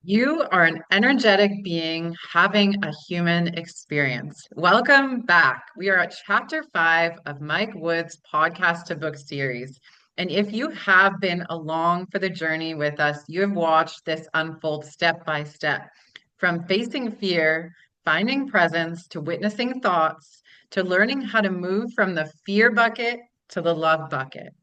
You are an energetic being having a human experience. Welcome back. We are at chapter 5 of Mike Wood's podcast to book series. And if you have been along for the journey with us, you have watched this unfold step by step from facing fear, finding presence, to witnessing thoughts, to learning how to move from the fear bucket to the love bucket.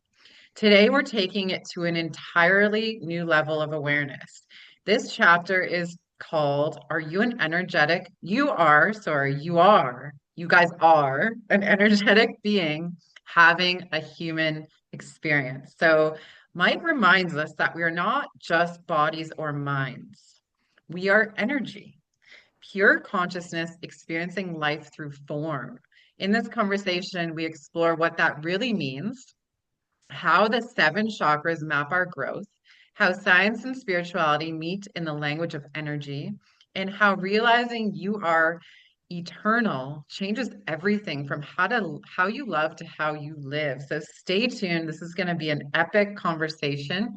Today, we're taking it to an entirely new level of awareness. This chapter is called Are You an Energetic? You guys are an energetic being having a human experience. So, Mike reminds us that we are not just bodies or minds, we are energy, pure consciousness experiencing life through form. In this conversation, we explore what that really means, how the seven chakras map our growth, how science and spirituality meet in the language of energy, and how realizing you are eternal changes everything from how you love to how you live. So stay tuned. This is going to be an epic conversation.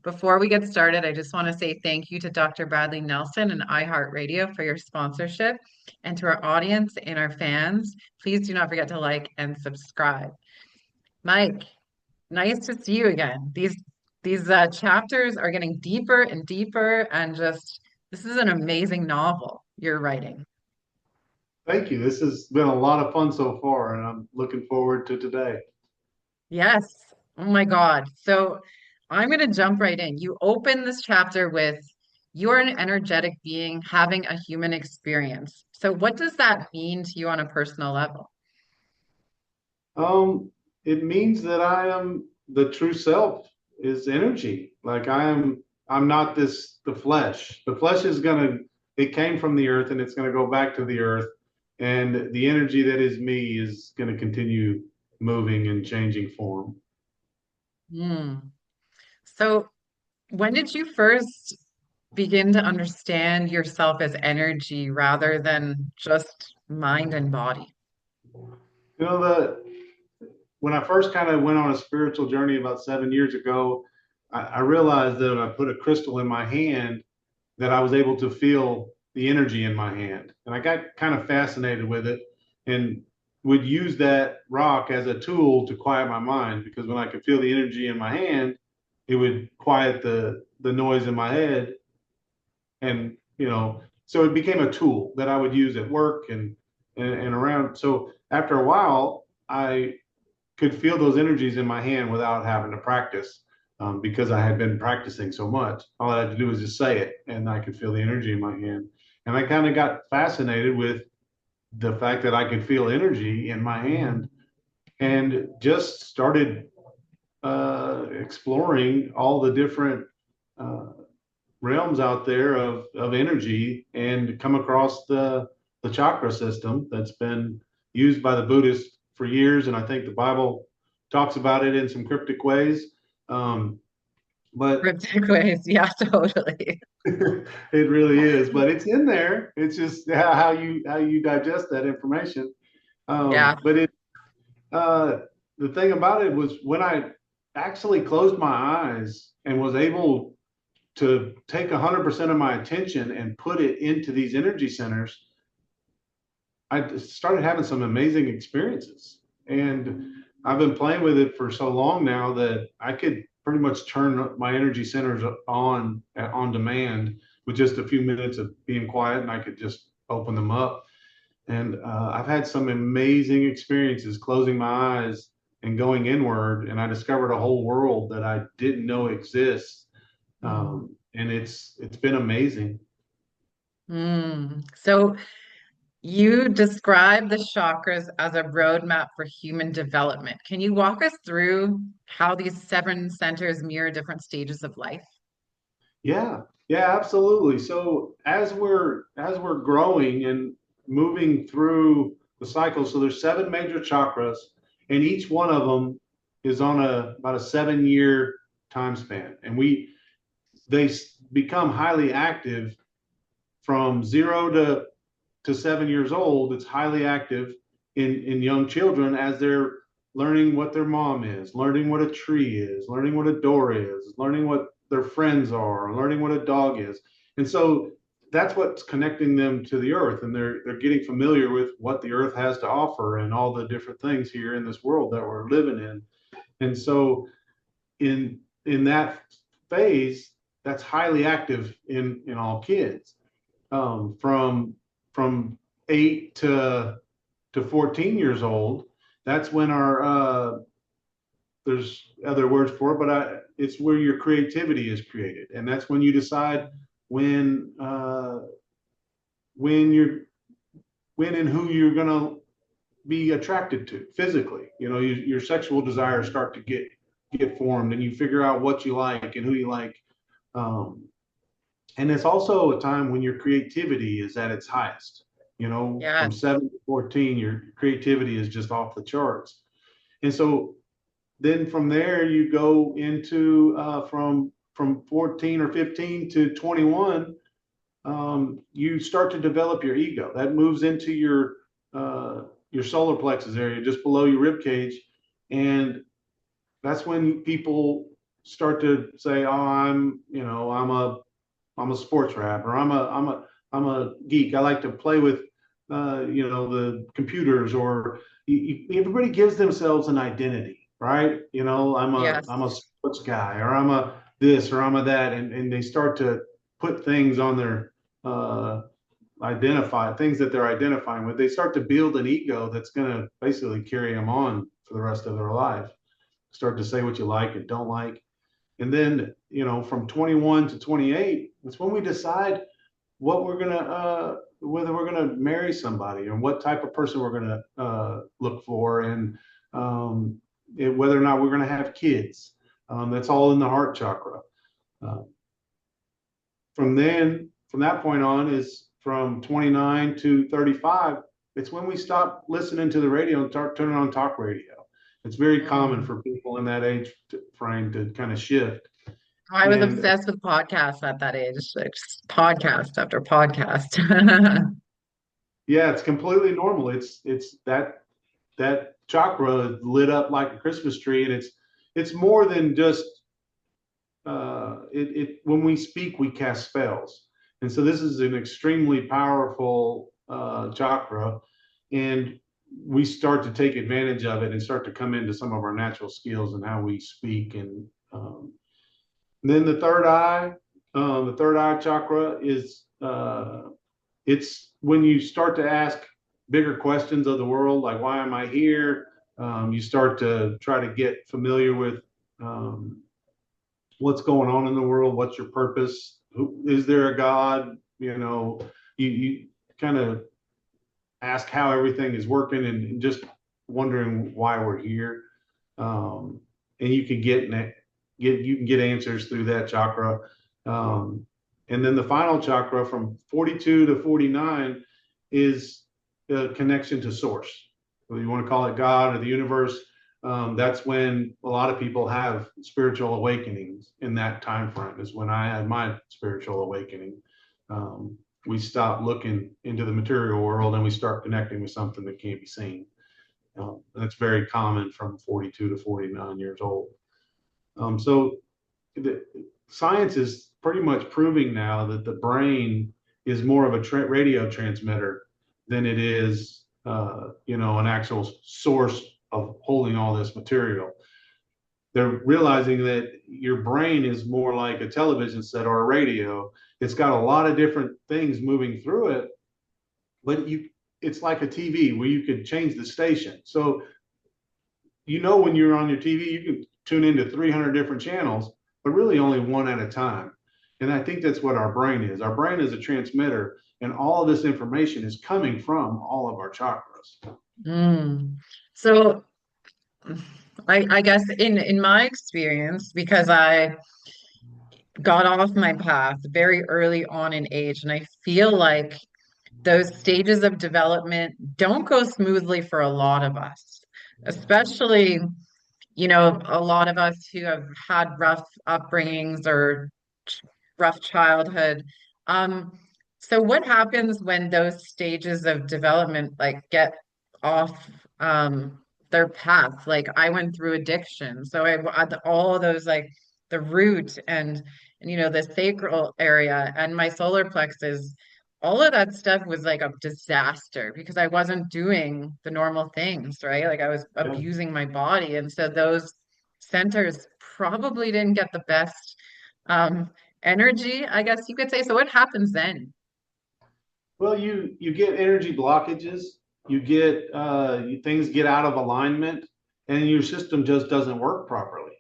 Before we get started, I just want to say thank you to Dr. Bradley Nelson and iHeartRadio for your sponsorship, and to our audience and our fans. Please do not forget to like and subscribe. Mike, nice to see you again. These chapters are getting deeper and deeper, and just this is an amazing novel you're writing. Thank you. This has been a lot of fun so far, and I'm looking forward to today. Yes. Oh my God. So I'm going to jump right in. You open this chapter with you're an energetic being having a human experience. So what does that mean to you on a personal level? Um, it means that I am the true self is energy. I'm not the flesh. The flesh is it came from the earth and it's gonna go back to the earth. And the energy that is me is gonna continue moving and changing form. Hmm. So when did you first begin to understand yourself as energy rather than just mind and body? You know, when I first kind of went on a spiritual journey about 7 years ago, I realized that when I put a crystal in my hand, that I was able to feel the energy in my hand. And I got kind of fascinated with it and would use that rock as a tool to quiet my mind, because when I could feel the energy in my hand, it would quiet the noise in my head. And, so it became a tool that I would use at work and around. So after a while, I could feel those energies in my hand without having to practice, because I had been practicing so much. All I had to do was just say it, and I could feel the energy in my hand. And I kind of got fascinated with the fact that I could feel energy in my hand, and just started exploring all the different uh, realms out there of energy, and come across the chakra system that's been used by the Buddhists for years, and I think the Bible talks about it in some cryptic ways. But Cryptic ways. Yeah, totally. it really is. But it's in there. It's just how you digest that information. Yeah. But uh, the thing about it was when I actually closed my eyes and was able to take 100% of my attention and put it into these energy centers, I started having some amazing experiences. And I've been playing with it for so long now that I could pretty much turn my energy centers on demand with just a few minutes of being quiet, and I could just open them up. And I've had some amazing experiences closing my eyes and going inward, and I discovered a whole world that I didn't know exists. Mm. And it's been amazing. So you describe the chakras as a roadmap for human development. Can you walk us through how these seven centers mirror different stages of life? Yeah, yeah, absolutely. So as we're growing and moving through the cycle, so there's seven major chakras, and each one of them is on about a 7 year time span, and they become highly active from 0 to 7 years old. It's highly active in young children as they're learning what their mom is, learning what a tree is, learning what a door is, learning what their friends are, learning what a dog is. And so that's what's connecting them to the earth, and they're getting familiar with what the earth has to offer and all the different things here in this world that we're living in. And so in that phase, that's highly active in all kids, from 8 to 14 years old. That's when our there's other words for it, but it's where your creativity is created, and that's when you decide when uh, when you're when and who you're going to be attracted to physically. Your sexual desires start to get formed, and you figure out what you like and who you like. Um, and it's also a time when your creativity is at its highest. Yeah. From 7 to 14, your creativity is just off the charts. And so then from there you go into from 14 or 15 to 21. You start to develop your ego. That moves into your solar plexus area, just below your rib cage, and that's when people start to say, "Oh, I'm a sports rat, or I'm a geek. I like to play with, the computers." Or everybody gives themselves an identity, right? Yes. I'm a sports guy, or I'm a this, or I'm a that, and they start to put things on their uh, identify things that they're identifying with. They start to build an ego that's going to basically carry them on for the rest of their life. Start to say what you like and don't like. And then, from 21 to 28, it's when we decide what we're going to, whether we're going to marry somebody and what type of person we're going to look for, and whether or not we're going to have kids. That's all in the heart chakra. Uh, from that point on, is from 29 to 35. It's when we stop listening to the radio and start turning on talk radio. It's very common Mm. for people in that age frame to kind of shift. I was And obsessed with podcasts at that age, like just podcast after podcast. yeah, it's completely normal. It's that chakra lit up like a Christmas tree, and it's more than just it. When we speak, we cast spells, and so this is an extremely powerful chakra, and we start to take advantage of it and start to come into some of our natural skills and how we speak. And then the third eye chakra is it's when you start to ask bigger questions of the world, like why am I here? You start to try to get familiar with um, what's going on in the world. What's your purpose? Is there a God? You kind of ask how everything is working, and just wondering why we're here. Um, and you can get answers through that chakra. Um, and then the final chakra from 42 to 49 is the connection to source. Whether you want to call it God or the universe, that's when a lot of people have spiritual awakenings. In that time frame is when I had my spiritual awakening. Um, we stop looking into the material world and we start connecting with something that can't be seen. That's very common from 42 to 49 years old. So the science is pretty much proving now that the brain is more of a radio transmitter than it is, an actual source of holding all this material. They're realizing that your brain is more like a television set or a radio. It's got a lot of different things moving through it, but it's like a TV where you could change the station. So when you're on your TV, you can tune into 300 different channels, but really only one at a time. And I think that's what our brain is. Our brain is a transmitter, and all of this information is coming from all of our chakras. Mm. So I guess in my experience, because I got off my path very early on in age, and I feel like those stages of development don't go smoothly for a lot of us, especially, a lot of us who have had rough upbringings or rough childhood. Um, so what happens when those stages of development like get off their path? Like I went through addiction, so I had all those like the root and the sacral area and my solar plexus, all of that stuff was like a disaster because I wasn't doing the normal things, right? Like I was Yeah. abusing my body. And so those centers probably didn't get the best um energy, I guess you could say. So what happens then? Well, you get energy blockages, you get things get out of alignment, and your system just doesn't work properly.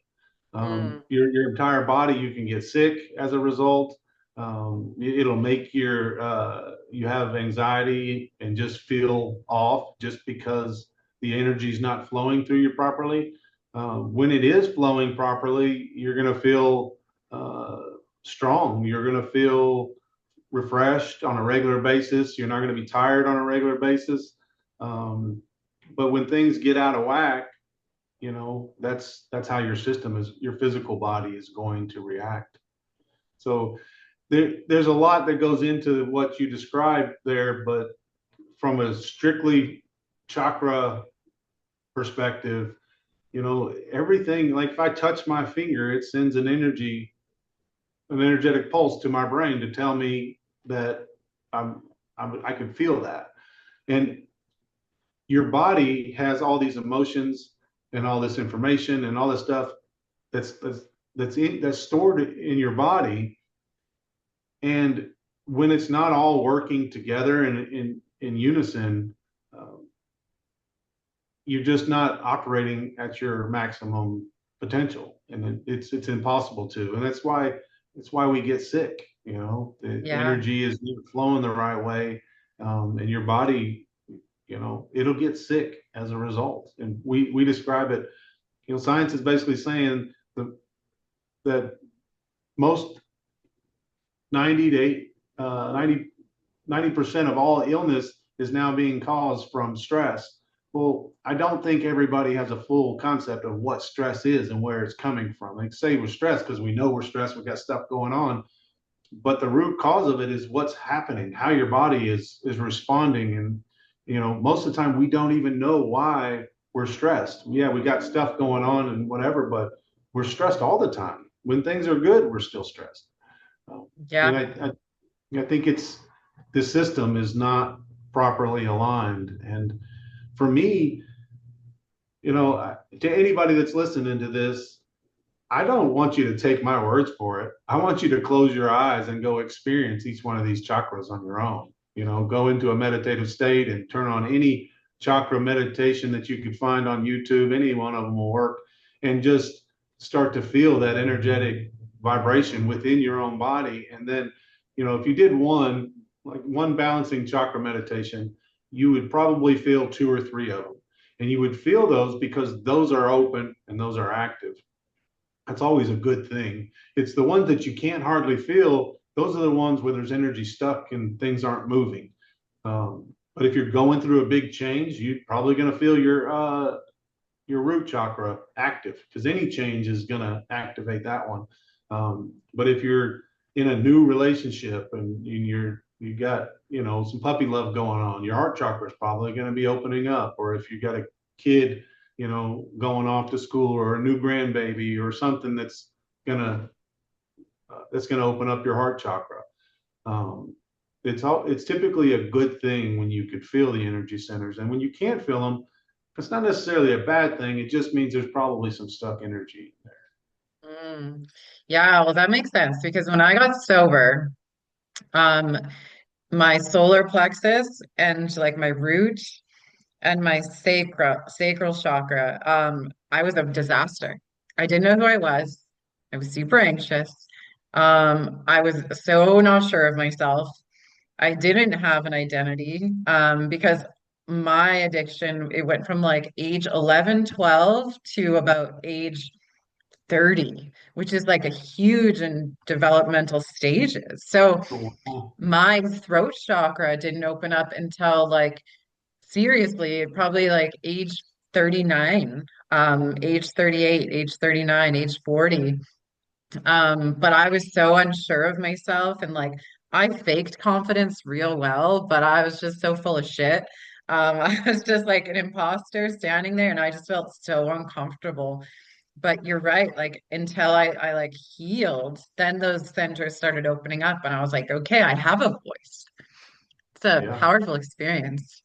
Mm, Your entire body, you can get sick as a result. It'll make you have anxiety and just feel off just because the energy is not flowing through you properly. When it is flowing properly, you're going to feel uh, strong. You're going to feel refreshed on a regular basis. You're not going to be tired on a regular basis. Um, but when things get out of whack, that's how your physical body is going to react. So there's a lot that goes into what you described there, but from a strictly chakra perspective, everything, like if I touch my finger, it sends an energetic pulse to my brain to tell me that I'm, I can feel that. And your body has all these emotions and all this information and all this stuff that's that's that's stored in your body. And when it's not all working together in unison, um, you're just not operating at your maximum potential, and it's impossible to. And that's why we get sick. The yeah. energy is not flowing the right way, and your body, it'll get sick as a result. And we describe it. Science is basically saying that most 90 to 8, 90% of all illness is now being caused from stress. Well, I don't think everybody has a full concept of what stress is and where it's coming from. They say we're stressed because we know we're stressed, we've got stuff going on, but the root cause of it is what's happening, how your body is responding. And most of the time we don't even know why we're stressed. Yeah, we got stuff going on and whatever, but we're stressed all the time. When things are good, we're still stressed. And Yeah. I think the system is not properly aligned. And for me, to anybody that's listening to this, I don't want you to take my words for it. I want you to close your eyes and go experience each one of these chakras on your own. Go into a meditative state and turn on any chakra meditation that you could find on YouTube. Any one of them will work, and just start to feel that energetic vibration within your own body. And then, if you did one balancing chakra meditation, you would probably feel two or three of them. And you would feel those because those are open and those are active. That's always a good thing. It's the ones that you can't hardly feel. Those are the ones where there's energy stuck and things aren't moving. But if you're going through a big change, you're probably going to feel your root chakra active, because any change is going to activate that one. But if you're in a new relationship and you got some puppy love going on, your heart chakra is probably going to be opening up. Or if you got a kid going off to school, or a new grandbaby or something gonna that's gonna open up your heart chakra. Um, it's typically a good thing when you could feel the energy centers, and when you can't feel them, it's not necessarily a bad thing. It just means there's probably some stuck energy there. Mm. Yeah, well, that makes sense because when I got sober, um, my solar plexus and like my root and my sacral chakra, I was a disaster. I didn't know who I was. I was super anxious. I was so not sure of myself. I didn't have an identity, because my addiction, it went from like age 11, 12 to about age 30, which is like a huge and developmental stages. So Oh, my throat chakra didn't open up until like seriously, probably like age 39, age 38, age 39, age 40. But I was so unsure of myself and like I faked confidence real well, but I was just so full of shit. I was just like an imposter standing there and I just felt so uncomfortable. But you're right, like until I like healed, then those centers started opening up and I was like, okay, I have a voice. It's a Yeah. powerful experience.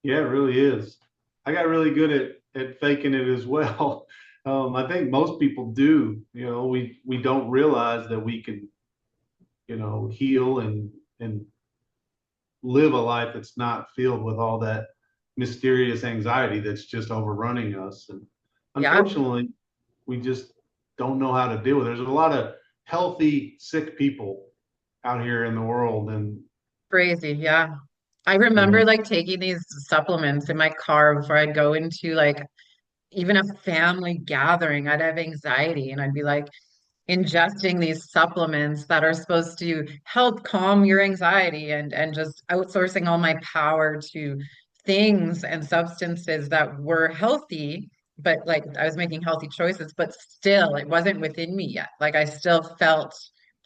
Yeah, it really is. I got really good at faking it as well. I think most people do. We don't realize that we can, heal and live a life that's not filled with all that mysterious anxiety that's just overrunning us. And Yeah, unfortunately, we just don't know how to deal with it. There's a lot of healthy, sick people out here in the world, and crazy. Yeah. I you remember know, like taking these supplements in my car before I'd go into like even a family gathering. I'd have anxiety and I'd be like ingesting these supplements that are supposed to help calm your anxiety and just outsourcing all my power to things and substances that were healthy, but like I was making healthy choices, but still it wasn't within me yet. Like I still felt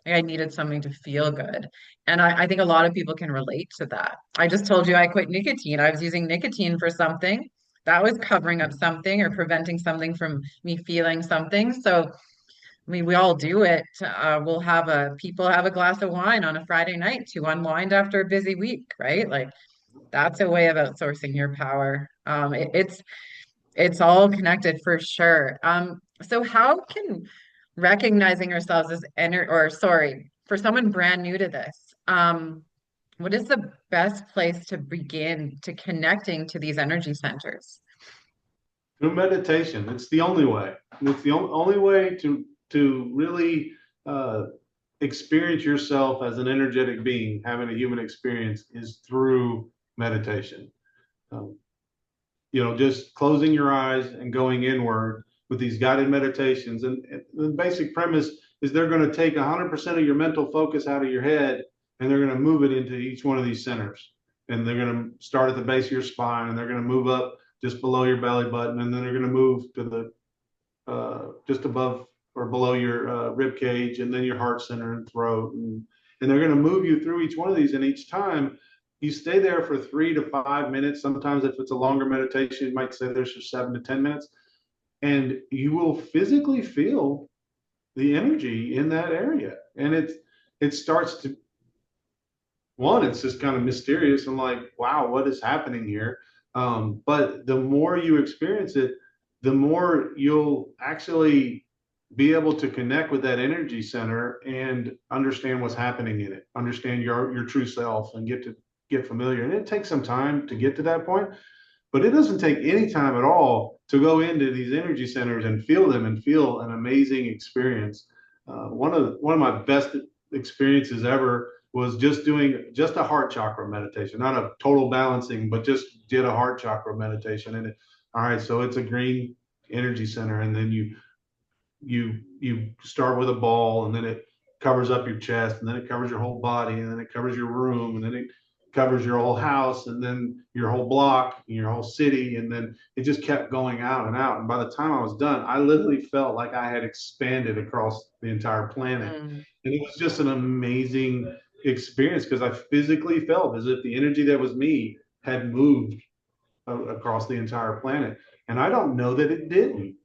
like I needed something to feel good. And I think a lot of people can relate to that. I just told you I quit nicotine. I was using nicotine for something that was covering up something or preventing something from me feeling something. So, I mean, we all do it. People have a glass of wine on a Friday night to unwind after a busy week, right? Like that's a way of outsourcing your power. It's all connected for sure. So how can recognizing ourselves as or sorry, for someone brand new to this, what is the best place to begin to connecting to these energy centers? through meditation. It's the only way. It's the only way to really uh, experience yourself as an energetic being, having a human experience, is through meditation. Um, just closing your eyes and going inward with these guided meditations. And the basic premise is they're going to take 100% of your mental focus out of your head and they're going to move it into each one of these centers. And they're going to start at the base of your spine and they're going to move up just below your belly button. And then they're going to move to the just above or below your rib cage and then your heart center and throat. And they're going to move you through each one of these. And each time you stay there for 3 to 5 minutes. Sometimes if it's a longer meditation, you might stay there for 7 to 10 minutes. And you will physically feel the energy in that area. And it starts to, one, it's just kind of mysterious and like, wow, what is happening here? But the more you experience it, the more you'll actually be able to connect with that energy center and understand what's happening in it, understand your true self, and get familiar. And it takes some time to get to that point, but it doesn't take any time at all to go into these energy centers and feel them and feel an amazing experience. One of my best experiences ever was just doing just a heart chakra meditation, not a total balancing, but just did a heart chakra meditation. All right, so it's a green energy center, and then you start with a ball, and then it covers up your chest, and then it covers your whole body, and then it covers your room, and then it covers your whole house, and then your whole block, and your whole city, and then it just kept going out and out. And by the time I was done, I literally felt like I had expanded across the entire planet, Mm, and it was just an amazing experience because I physically felt as if the energy that was me had moved across the entire planet. And I don't know that it didn't.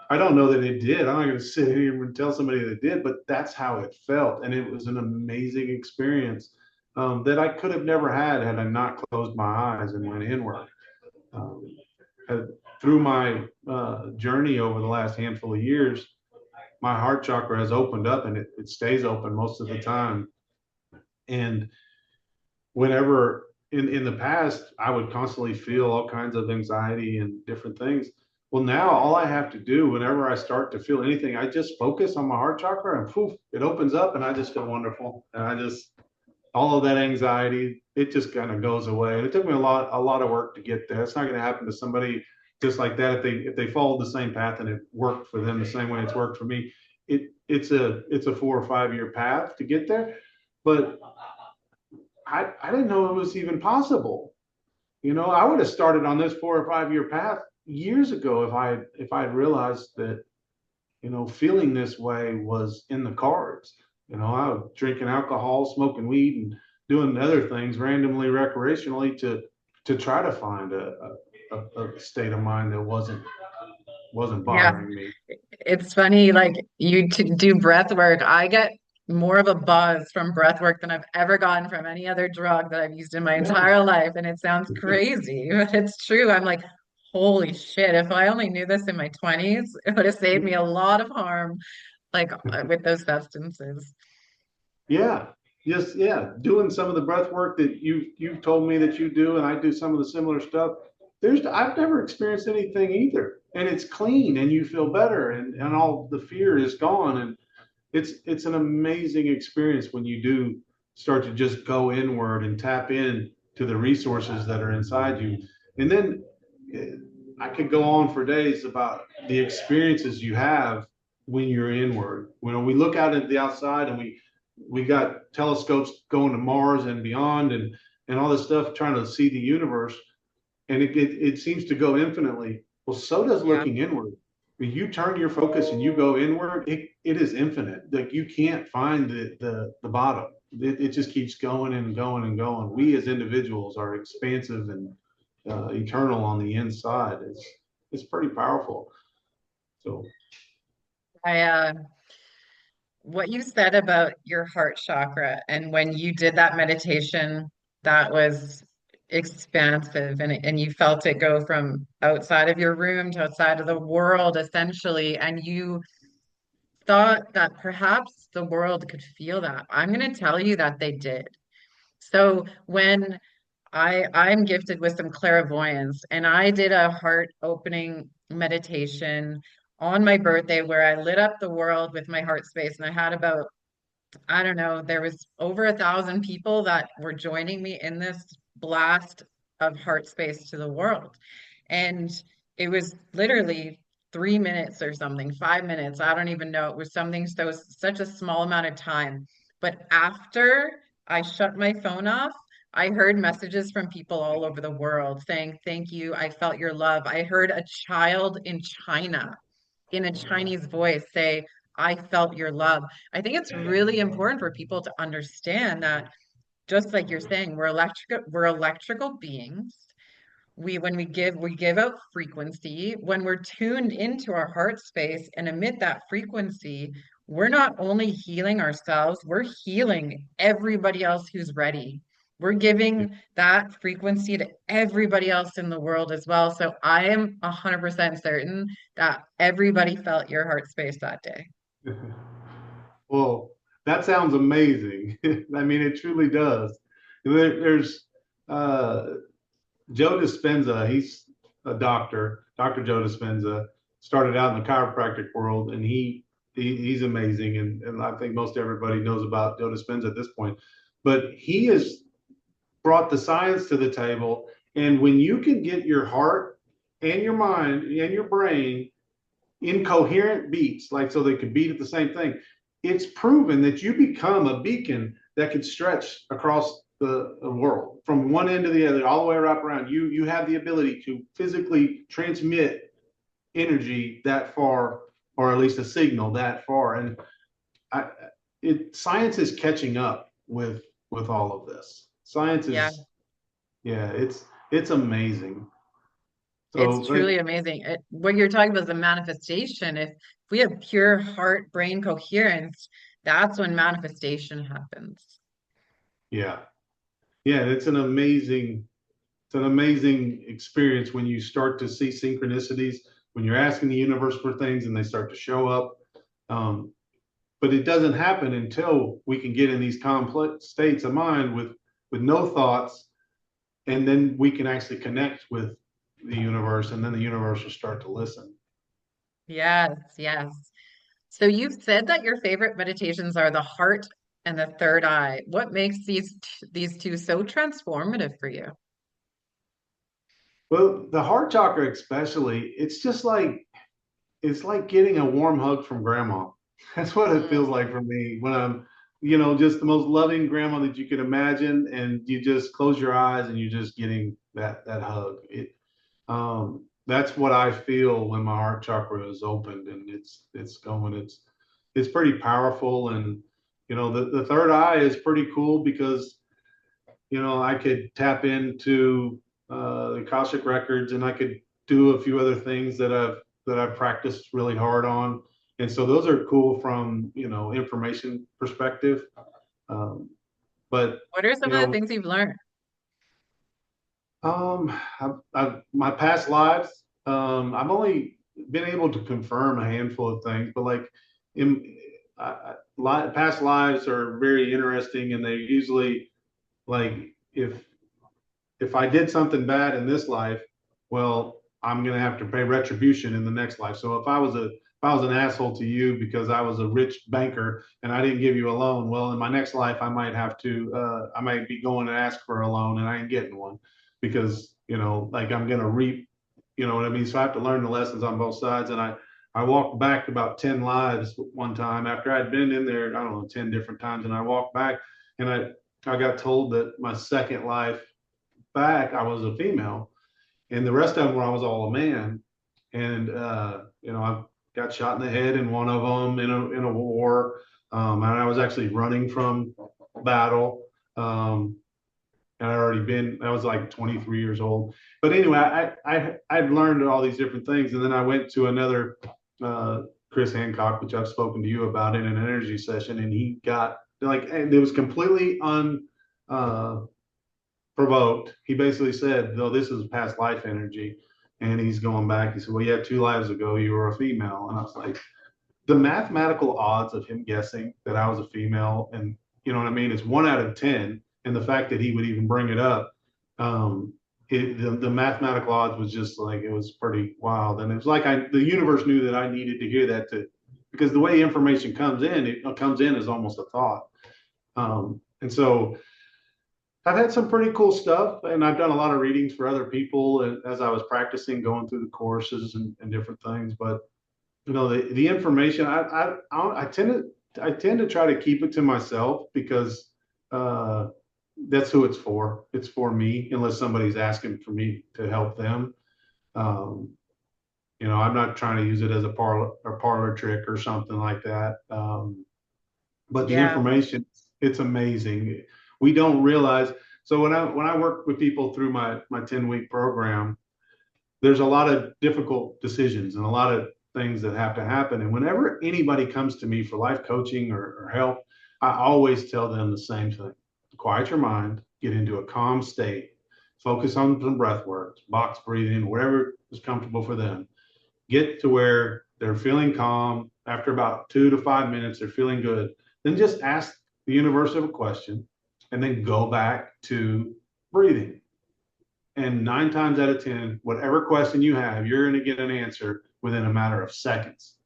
I don't know that it did. I'm not going to sit here and tell somebody that it did, but that's how it felt. And it was an amazing experience that I could have never had I not closed my eyes and went inward. Um, uh, Through my journey over the last handful of years, my heart chakra has opened up and it stays open most of the time. And whenever in the past I would constantly feel all kinds of anxiety and different things. Well, now all I have to do whenever I start to feel anything, I just focus on my heart chakra and poof, it opens up and I just feel wonderful. And I just all of that anxiety, it just kind of goes away. And it took me a lot of work to get there. It's not going to happen to somebody just like that if they followed the same path and it worked for them the same way it's worked for me. It's a 4 or 5 year path to get there, but I didn't know it was even possible. I would have started on this 4 or 5 year path years ago if I had realized that feeling this way was in the cards. I was drinking alcohol, smoking weed, and doing other things randomly, recreationally to try to find a state of mind that wasn't wasn't Yeah. bothering me. It's funny, like you do breath work. I get more of a buzz from breath work than I've ever gotten from any other drug that I've used in my Yeah. entire life. And it sounds crazy, but it's true. I'm like, holy shit, if I only knew this in my 20s, it would have saved me a lot of harm, like with those substances. Yeah, just yeah, doing some of the breath work that you've told me that you do, and I do some of the similar stuff. I've never experienced anything either, and it's clean, and you feel better, and all the fear is gone, and it's an amazing experience when you do start to just go inward and tap in to the resources that are inside you, and then eh, I could go on for days about the experiences you have when you're inward. When we look out at the outside and we got telescopes going to Mars and beyond and all this stuff trying to see the universe and it seems to go infinitely. Well, so does Yeah. looking inward. When you turn your focus and you go inward, it is infinite. Like you can't find the bottom. It just keeps going and going and going. We as individuals are expansive and eternal on the inside. It's pretty powerful. So I what you said about your heart chakra and when you did that meditation, that was expansive and you felt it go from outside of your room to outside of the world essentially, and you thought that perhaps the world could feel that. I'm going to tell you that they did. So when I'm gifted with some clairvoyance, and I did a heart opening meditation on my birthday where I lit up the world with my heart space, and I had about, I don't know, there was over 1,000 people that were joining me in this blast of heart space to the world. And it was literally 3 minutes or something, 5 minutes. I don't even know. It was something so such a small amount of time. But after I shut my phone off, I heard messages from people all over the world saying, "Thank you. I felt your love." I heard a child in China in a Chinese voice say, "I felt your love." I think it's really important for people to understand that just like you're saying, we're electrical beings. We give out frequency. When we're tuned into our heart space and emit that frequency, we're not only healing ourselves, we're healing everybody else who's ready. We're giving that frequency to everybody else in the world as well. So I am 100% certain that everybody felt your heart space that day. well, that sounds amazing. I mean, it truly does. There's uh, Joe Dispenza. He's a doctor. Dr. Joe Dispenza started out in the chiropractic world, and he's amazing. And I think most everybody knows about Joe Dispenza at this point. But he has brought the science to the table. And when you can get your heart and your mind and your brain in coherent beats, like so they could beat at the same thing, it's proven that you become a beacon that can stretch across the world from one end to the other, all the way wrap around. You have the ability to physically transmit energy that far, or at least a signal that far. And I, science is catching up with all of this. Science Yeah, is, yeah, it's amazing. it's So like, truly amazing. What you're talking about is a manifestation. If we have pure heart brain coherence, that's when manifestation happens. yeah, yeah, it's an amazing experience when you start to see synchronicities, when you're asking the universe for things and they start to show up. Um, but it doesn't happen until we can get in these complex states of mind with no thoughts, and then we can actually connect with the universe, and then the universe will start to listen. Yes, yes. So you've said that your favorite meditations are the heart and the third eye. What makes these two so transformative for you? Well, the heart chakra especially, it's like getting a warm hug from grandma. That's what it feels like Mm, for me when I'm, you know, just the most loving grandma that you could imagine, and you just close your eyes and you're just getting that hug. That's what I feel when my heart chakra is opened and it's going. It's pretty powerful, and you know, the third eye is pretty cool because you know I could tap into the Akashic records, and I could do a few other things that that I've practiced really hard on. And so those are cool from, information perspective. Um, but, What are you some of the know, things you've learned? my past lives, I've only been able to confirm a handful of things, but like in past lives are very interesting, and they usually like if I did something bad in this life, well, I'm gonna have to pay retribution in the next life. So if I was an asshole to you because I was a rich banker and I didn't give you a loan, well, in my next life I might have to I might be going to ask for a loan and I ain't getting one because like I'm gonna reap, you know what I mean? So I have to learn the lessons on both sides. And I walked back about 10 lives one time after I'd been in there, I don't know, 10 different times, and I walked back and I got told that my second life back, I was a female, and the rest of them were I was all a man. And I got shot in the head in one of them in a war, and I was actually running from battle. And I was like 23 years old. But anyway, I'd learned all these different things, and then I went to another Chris Hancock, which I've spoken to you about in an energy session, and he got like it was completely un uh, provoked. He basically said, "No, this is past life energy," and he's going back. He said, "Well, yeah, 2 lives ago you were a female," and I was like, the mathematical odds of him guessing that I was a female, and you know what I mean, it's 1 out of 10, and the fact that he would even bring it up, um, the mathematical odds was just like it was pretty wild, and it was like the universe knew that I needed to hear that because the way information comes in, it comes in as almost a thought, and so I've had some pretty cool stuff, and I've done a lot of readings for other people as I was practicing, going through the courses and different things. But the information I tend to try to keep it to myself because uh, that's who it's for. It's for me, unless somebody's asking for me to help them. Um, I'm not trying to use it as a parlor trick or something like that. But the Yeah. information, it's amazing. We don't realize. So when I work with people through my 10-week program, there's a lot of difficult decisions and a lot of things that have to happen. And whenever anybody comes to me for life coaching or help, I always tell them the same thing: quiet your mind, get into a calm state, focus on some breath work, box breathing, whatever is comfortable for them. Get to where they're feeling calm. After about 2 to 5 minutes, they're feeling good. Then just ask the universe a question and then go back to breathing. And 9 times out of 10, whatever question you have, you're going to get an answer within a matter of seconds.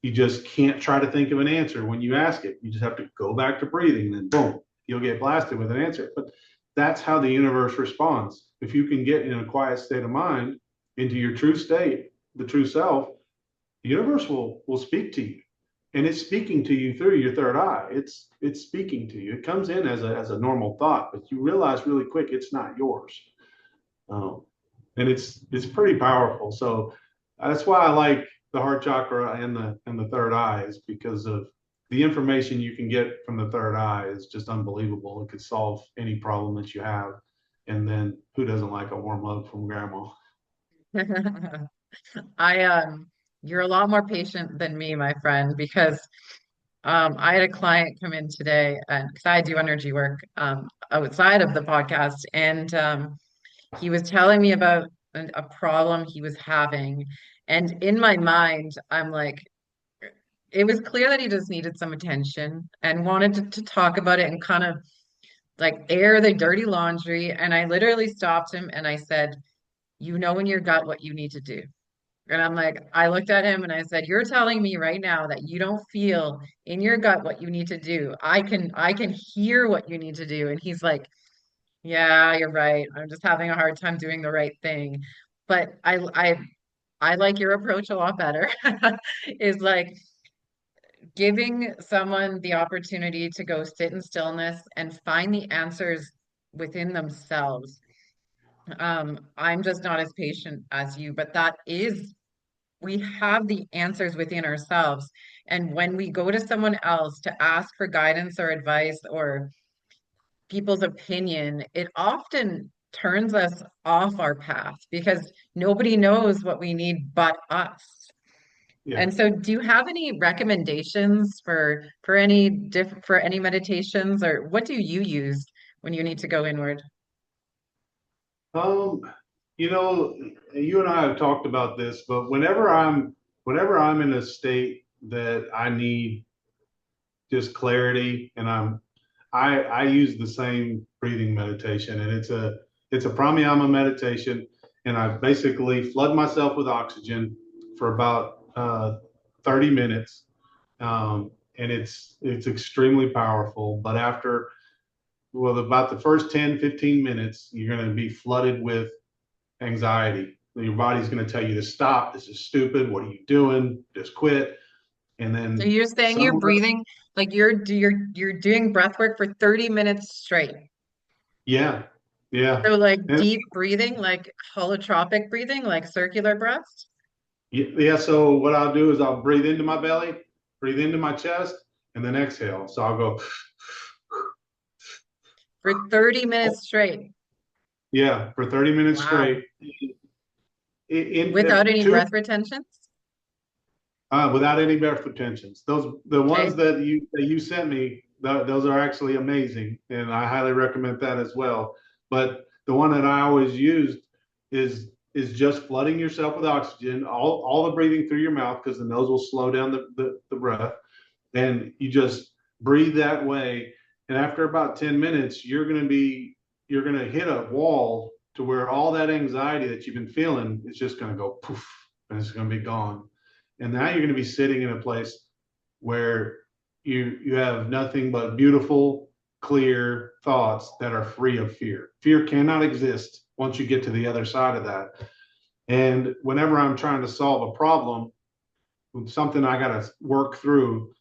You just can't try to think of an answer when you ask it. You just have to go back to breathing, and then boom, you'll get blasted with an answer. But that's how the universe responds. If you can get in a quiet state of mind into your true state, the true self, the universe will speak to you. And it's speaking to you through your third eye. It's speaking to you. It comes in as a normal thought, but you realize really quick it's not yours. Um, and it's pretty powerful. So that's why I like the heart chakra and the third eye, is because of the information you can get from the third eye is just unbelievable. It could solve any problem that you have. And then who doesn't like a warm hug from grandma? I you're a lot more patient than me, my friend, because I had a client come in today, and because I do energy work outside of the podcast, and he was telling me about a problem he was having, and in my mind, I'm like, it was clear that he just needed some attention and wanted to talk about it and kind of like air the dirty laundry. And I literally stopped him and I said, "You know in your gut what you need to do." And I'm like, I looked at him and I said, "You're telling me right now that you don't feel in your gut what you need to do. I can hear what you need to do." And he's like, "Yeah, you're right. I'm just having a hard time doing the right thing." But I like your approach a lot better. Is like giving someone the opportunity to go sit in stillness and find the answers within themselves. I'm just not as patient as you, but that is, we have the answers within ourselves. And when we go to someone else to ask for guidance or advice or people's opinion, it often turns us off our path because nobody knows what we need but us. Yeah. And so do you have any recommendations for any meditations, or what do you use when you need to go inward? Um, you know, you and I have talked about this, but whenever I'm in a state that I need just clarity, and I use the same breathing meditation, and it's a pranayama meditation, and I basically flood myself with oxygen for about 30 minutes, and it's extremely powerful. But about the first 10-15 minutes, you're going to be flooded with anxiety. Your body's going to tell you to stop. This is stupid. What are you doing? Just quit. And So then you're saying you're somewhere, breathing like you're doing breath work for 30 minutes straight. yeah, yeah. So like And deep breathing, like holotropic breathing, like circular breaths yeah, so what I'll do is I'll breathe into my belly, breathe into my chest, and then exhale. So I'll go, for 30 minutes straight yeah, for 30 minutes Wow. straight. In Without any two breath retentions? without any breath retentions. The ones Okay. that you sent me, those are actually amazing, and I highly recommend that as well. But the one that I always used is just flooding yourself with oxygen, all the breathing through your mouth because the nose will slow down the breath, and you just breathe that way. And after about 10 minutes, you're gonna hit a wall to where all that anxiety that you've been feeling is just gonna go poof, and it's gonna be gone. And now you're going to be sitting in a place where you have nothing but beautiful, clear thoughts that are free of fear. Fear cannot exist once you get to the other side of that. And whenever I'm trying to solve a problem, something I got to work through,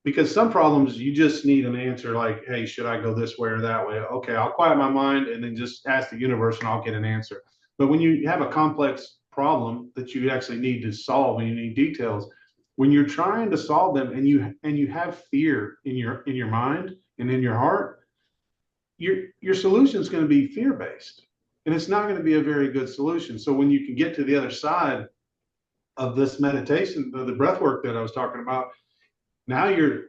because some problems you just need an answer like, hey, should I go this way or that way? Okay, I'll quiet my mind and then just ask the universe and I'll get an answer. But when you have a complex problem that you actually need to solve and you need details, when you're trying to solve them and you have fear in your mind and in your heart, your solution is going to be fear based, and it's not going to be a very good solution. So when you can get to the other side of this meditation, the breath work that I was talking about, now your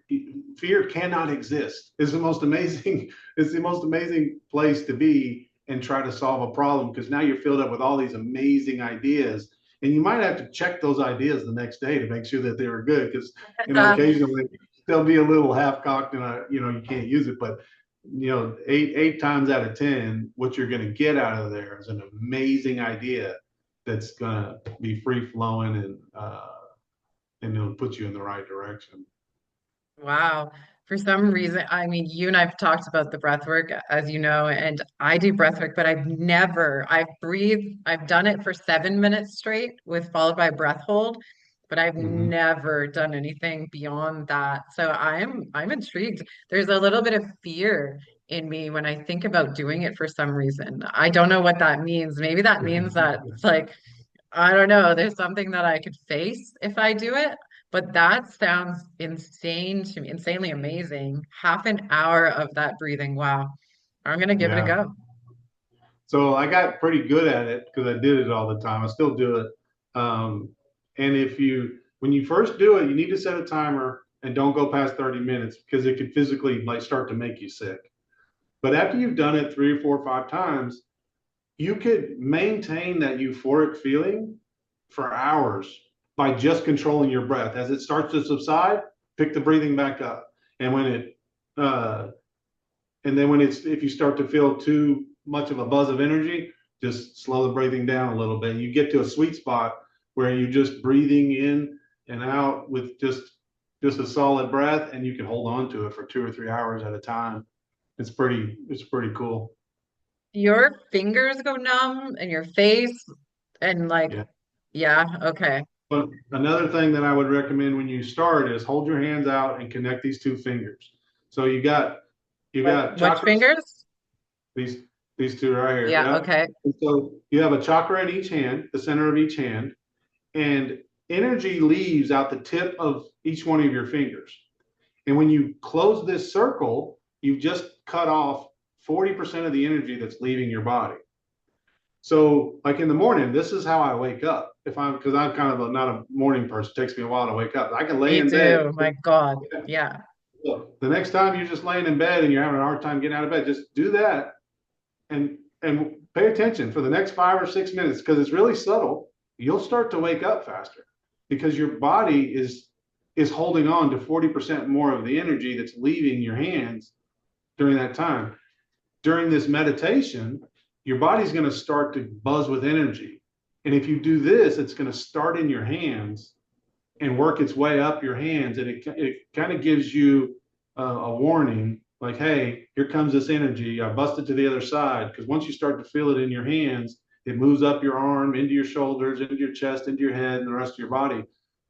fear cannot exist. It's the most amazing, it's the most amazing place to be and try to solve a problem because now you're filled up with all these amazing ideas. And you might have to check those ideas the next day to make sure that they were good because occasionally they'll be a little half cocked and you can't use it. But eight times out of 10, what you're going to get out of there is an amazing idea that's going to be free flowing and it'll put you in the right direction. Wow. For some reason, I mean, you and I've talked about the breath work, as you know, and I do breath work, but I've done it for 7 minutes straight with followed by a breath hold, but I've Mm-hmm. never done anything beyond that. So I'm intrigued. There's a little bit of fear in me when I think about doing it for some reason. I don't know what that means. Maybe that means that it's like I don't know. There's something that I could face if I do it, but that sounds insane to me, insanely amazing. Half an hour of that breathing. Wow. I'm gonna give it a Yeah. go. So I got pretty good at it because I did it all the time. I still do it. Um, and when you first do it, you need to set a timer and don't go past 30 minutes because it could physically like start to make you sick. But after you've done it 3 or 4 or 5 times, you could maintain that euphoric feeling for hours by just controlling your breath. As it starts to subside, pick the breathing back up. And when it uh, and then if you start to feel too much of a buzz of energy, just slow the breathing down a little bit. You get to a sweet spot where you're just breathing in and out with just a solid breath, and you can hold on to it for 2 or 3 hours at a time. It's pretty cool. Your fingers go numb and your face and like, Yeah. yeah, okay. But another thing that I would recommend when you start is hold your hands out and connect these two fingers. So you got Which chakras, fingers? these these two right here. Yeah, Yeah. okay. And so you have a chakra in each hand, the center of each hand, and energy leaves out the tip of each one of your fingers. And when you close this circle, you've just cut off 40% of the energy that's leaving your body. So, like in the morning, this is how I wake up. if I'm, because I'm kind of not a morning person, it takes me a while to wake up. I can lay Me in bed. too. My God. Yeah. Look, the next time you're just laying in bed and you're having a hard time getting out of bed, just do that and pay attention for the next 5 or 6 minutes because it's really subtle. You'll start to wake up faster because your body is holding on to 40% more of the energy that's leaving your hands during that time. During this meditation, your body's going to start to buzz with energy. And if you do this, it's going to start in your hands and work its way up your hands. And it kind of gives you a warning like, hey, here comes this energy. I busted to the other side. Because once you start to feel it in your hands, it moves up your arm, into your shoulders, into your chest, into your head, and the rest of your body.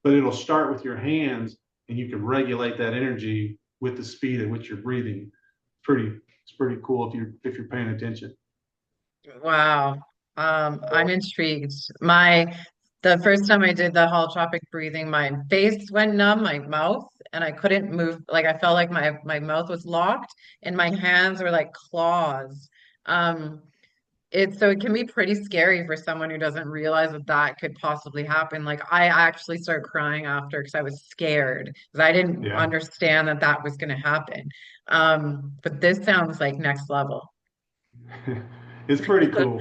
But it'll start with your hands, and you can regulate that energy with the speed at which you're breathing. It's pretty cool if you're paying attention. Wow. I'm intrigued. The first time I did the holotropic breathing, my face went numb, my mouth, and I couldn't move. Like I felt like my mouth was locked and my hands were like claws. Um, so it can be pretty scary for someone who doesn't realize that that could possibly happen. Like I actually started crying after because I was scared because I didn't Yeah, understand that that was going to happen. But this sounds like next level. it's pretty cool.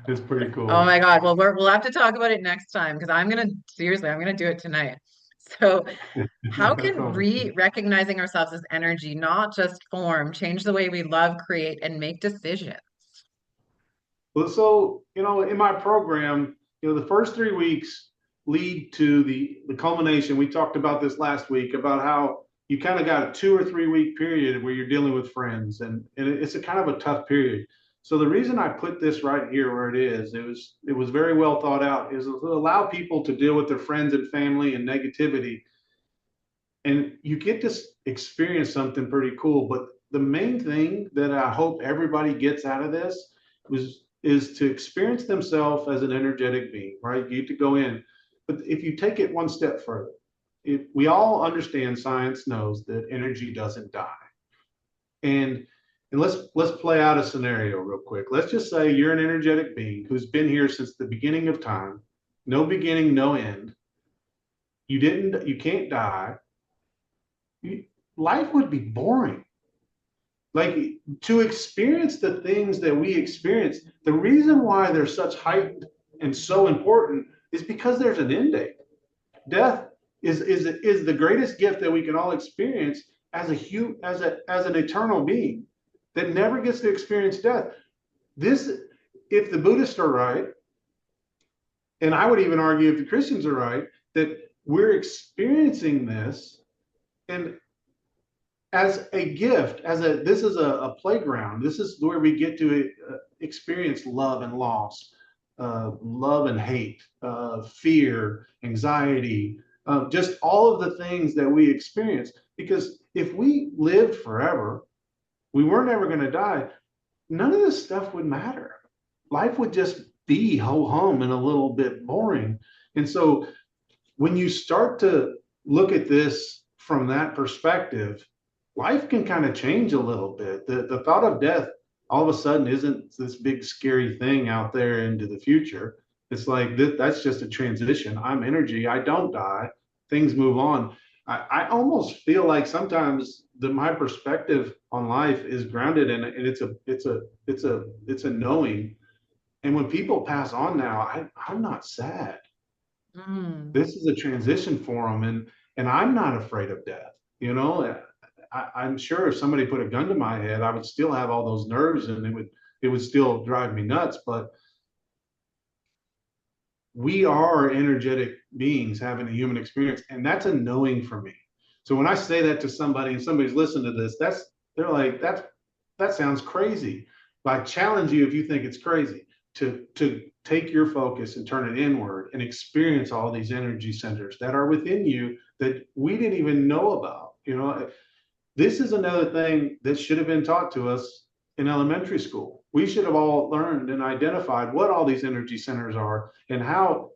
It's pretty Oh cool. my God. Well, we'll have to talk about it next time because I'm gonna do it tonight. So, how can recognizing ourselves as energy, not just form, change the way we love, create, and make decisions? Well, so, in my program, the first 3 weeks lead to the culmination. We talked about this last week about how you kind of got a 2 or 3 week period where you're dealing with friends, and it's a kind of a tough period. So the reason I put this right here where it was very well thought out, is to allow people to deal with their friends and family and negativity, and you get to experience something pretty cool. But the main thing that I hope everybody gets out of this is to experience themselves as an energetic being, right? You get to go in, but if you take it one step further, we all understand, science knows that energy doesn't die. And let's play out a scenario real quick. Let's just say you're an energetic being who's been here since the beginning of time, no beginning, no end. You can't die. Life would be boring. Like, to experience the things that we experience, the reason why they're such hype and so important is because there's an end date. Death is the greatest gift that we can all experience as as an eternal being that never gets to experience death. This, if the Buddhists are right, and I would even argue if the Christians are right, that we're experiencing this, and as a gift, this is a playground. This is where we get to experience love and loss, love and hate, fear, anxiety, just all of the things that we experience. Because if we lived forever, we weren't ever going to die. None of this stuff would matter. Life would just be ho hum and a little bit boring. And so when you start to look at this from that perspective, life can kind of change a little bit. The thought of death all of a sudden isn't this big scary thing out there into the future. It's like that's just a transition. I'm energy. I don't die. Things move on. I almost feel like sometimes my perspective on life is grounded in, and it's a knowing. And when people pass on now, I'm not sad. Mm. This is a transition for them, and I'm not afraid of death. You know, I'm sure if somebody put a gun to my head, I would still have all those nerves, and it would still drive me nuts. But we are energetic beings having a human experience, and that's a knowing for me. So when I say that to somebody and somebody's listening to this, they're like, that sounds crazy. But I challenge you, if you think it's crazy, to take your focus and turn it inward and experience all these energy centers that are within you that we didn't even know about. This is another thing that should have been taught to us in elementary school. We should have all learned and identified what all these energy centers are and how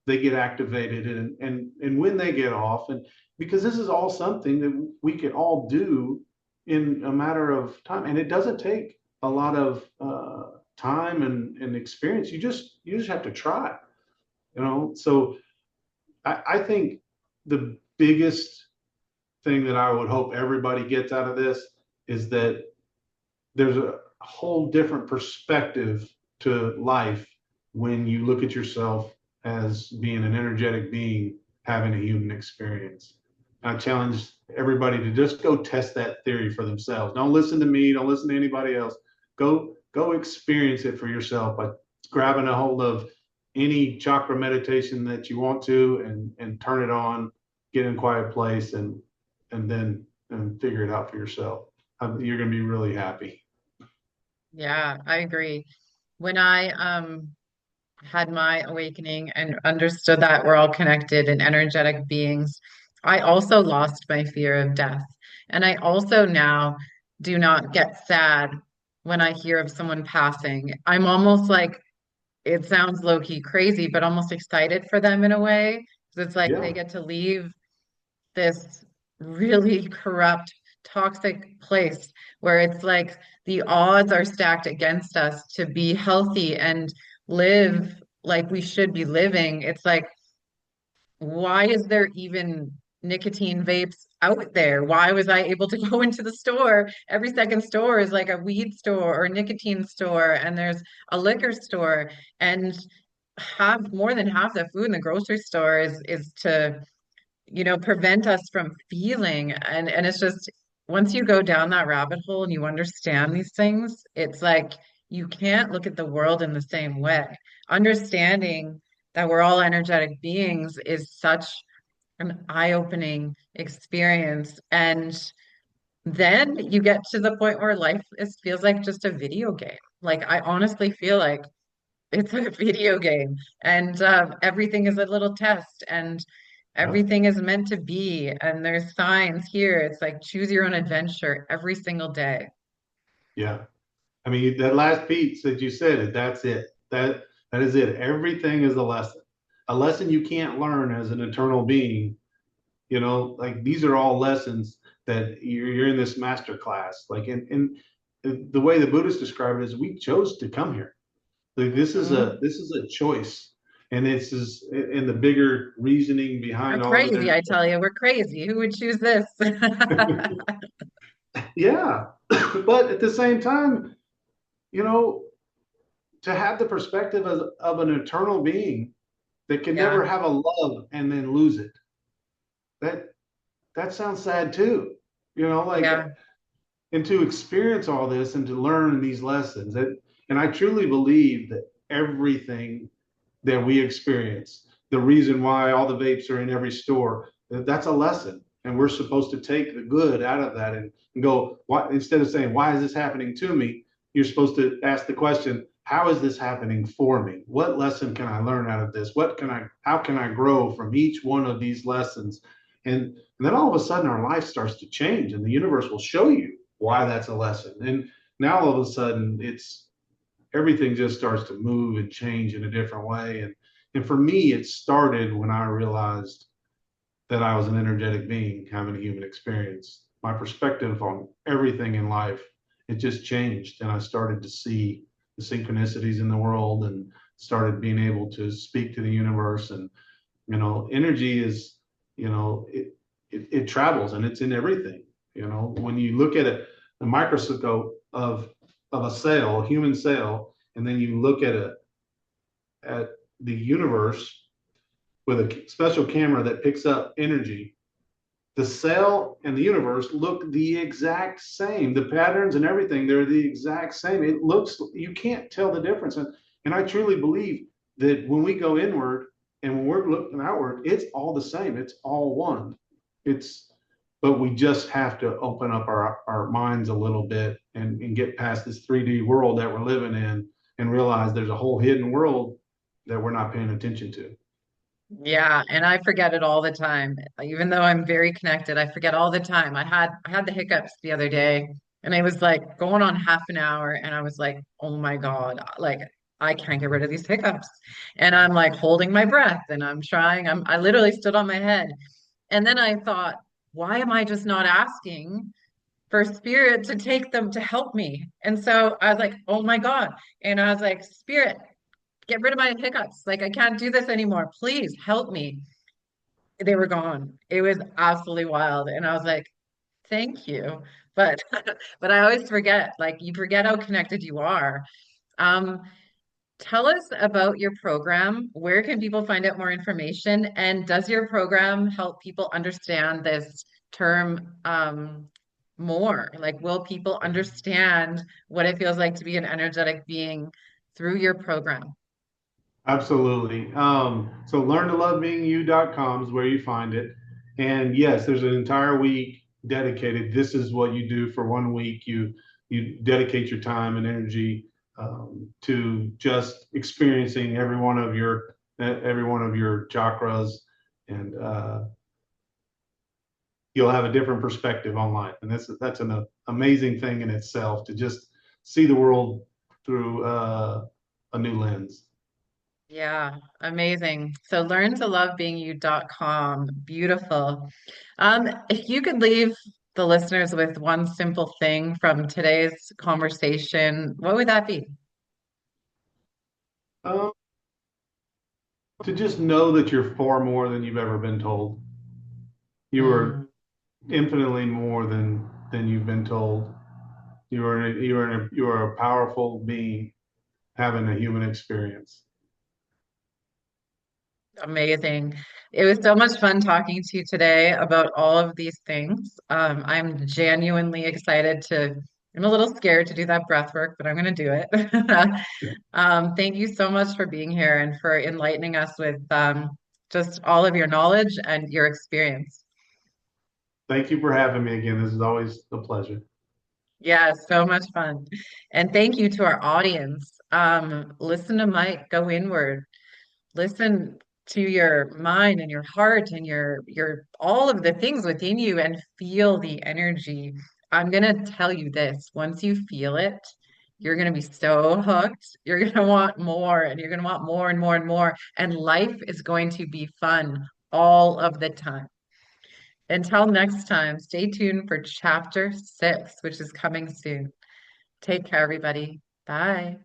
they get activated, and when they get off. And because this is all something that we can all do in a matter of time, and it doesn't take a lot of time and experience. You just have to try, you know. So I think the biggest thing that I would hope everybody gets out of this is that there's a whole different perspective to life when you look at yourself as being an energetic being having a human experience. I challenge everybody to just go test that theory for themselves. Don't listen to me, don't listen to anybody else. Go experience it for yourself by grabbing a hold of any chakra meditation that you want to and turn it on, get in a quiet place and then and figure it out for yourself. You're going to be really happy. Yeah, I agree. When I had my awakening and understood that we're all connected and energetic beings, I also lost my fear of death. And I also now do not get sad when I hear of someone passing. I'm almost like, it sounds low key crazy, but almost excited for them in a way. 'Cause it's like they Yeah, get to leave this really corrupt, toxic place where it's like the odds are stacked against us to be healthy and live like we should be living. It's like, why is there even nicotine vapes out there? Why was I able to go into the store? Every second store is like a weed store or a nicotine store, and there's a liquor store, and have more than half the food in the grocery store is to prevent us from feeling. And it's just once you go down that rabbit hole and you understand these things, it's like you can't look at the world in the same way. Understanding that we're all energetic beings is such an eye-opening experience. And then you get to the point where life feels like just a video game. Like I honestly feel like it's a video game, and everything is a little test, and yeah, everything is meant to be. And there's signs here. It's like choose your own adventure every single day. yeah. I mean, that last piece that you said, that's it. That is it. Everything is a lesson you can't learn as an eternal being. You know, like these are all lessons that you're in this master class. Like, and the way the Buddhists describe it is, we chose to come here. Like Mhm. this is a choice, and this is in the bigger reasoning We're behind all of crazy, this. I tell you. We're crazy. Who would choose this? Yeah, but at the same time, you know, to have the perspective of an eternal being that can never Yeah, have a love and then lose it. That that sounds sad too. You know, like yeah, and to experience all this and to learn these lessons. And I truly believe that everything that we experience, the reason why all the vapes are in every store, that's a lesson. And we're supposed to take the good out of that and go, what, instead of saying, why is this happening to me? You're supposed to ask the question, how is this happening for me? What lesson can I learn out of this? How can I grow from each one of these lessons? And then all of a sudden our life starts to change and the universe will show you why that's a lesson. And now all of a sudden it's everything just starts to move and change in a different way. And for me, it started when I realized that I was an energetic being having a human experience. My perspective on everything in life, it just changed. And I started to see the synchronicities in the world and started being able to speak to the universe. And, energy is, it travels and it's in everything. When you look at it, the microscope of a cell, a human cell, and then you look at the universe with a special camera that picks up energy, the cell and the universe look the exact same. The patterns and everything, they're the exact same. It looks, you can't tell the difference. And I truly believe that when we go inward and when we're looking outward, it's all the same. It's all one. It's, but we just have to open up our minds a little bit and get past this 3D world that we're living in and realize there's a whole hidden world that we're not paying attention to. yeah. And I forget it all the time. Even though I'm very connected, I forget all the time. I had the hiccups the other day, and I was like going on half an hour, and I was like, oh my God, like I can't get rid of these hiccups. And I'm like holding my breath and I'm trying. I literally stood on my head. And then I thought, why am I just not asking for spirit to take them to help me. And so I was like, oh my God. And I was like, spirit, get rid of my hiccups. Like, I can't do this anymore. Please help me. They were gone. It was absolutely wild. And I was like, thank you. But but I always forget, like you forget how connected you are. Um, Tell us about your program. Where can people find out more information? And does your program help people understand this term more? Like, will people understand what it feels like to be an energetic being through your program? Absolutely. So learn to love being you.com is where you find it. And yes, there's an entire week dedicated. This is what you do for 1 week. You dedicate your time and energy to just experiencing every one of your chakras, and you'll have a different perspective on life. And that's an amazing thing in itself to just see the world through a new lens. Yeah, amazing. So learn to love being you.com. Beautiful. If you could leave the listeners with one simple thing from today's conversation, what would that be? Um, to just know that you're far more than you've ever been told. You are Mm, infinitely more than you've been told. You are a powerful being having a human experience. amazing. It was so much fun talking to you today about all of these things. I'm genuinely excited I'm a little scared to do that breath work, but I'm going to do it. Thank you so much for being here and for enlightening us with just all of your knowledge and your experience. Thank you for having me again. This is always a pleasure. Yeah, so much fun. And thank you to our audience. Listen to Mike, go inward. Listen to your mind and your heart and your all of the things within you and feel the energy. I'm gonna tell you this, once you feel it, you're gonna be so hooked. You're gonna want more and you're gonna want more and more and more. And life is going to be fun all of the time. Until next time, stay tuned for chapter 6, which is coming soon. Take care, everybody. Bye.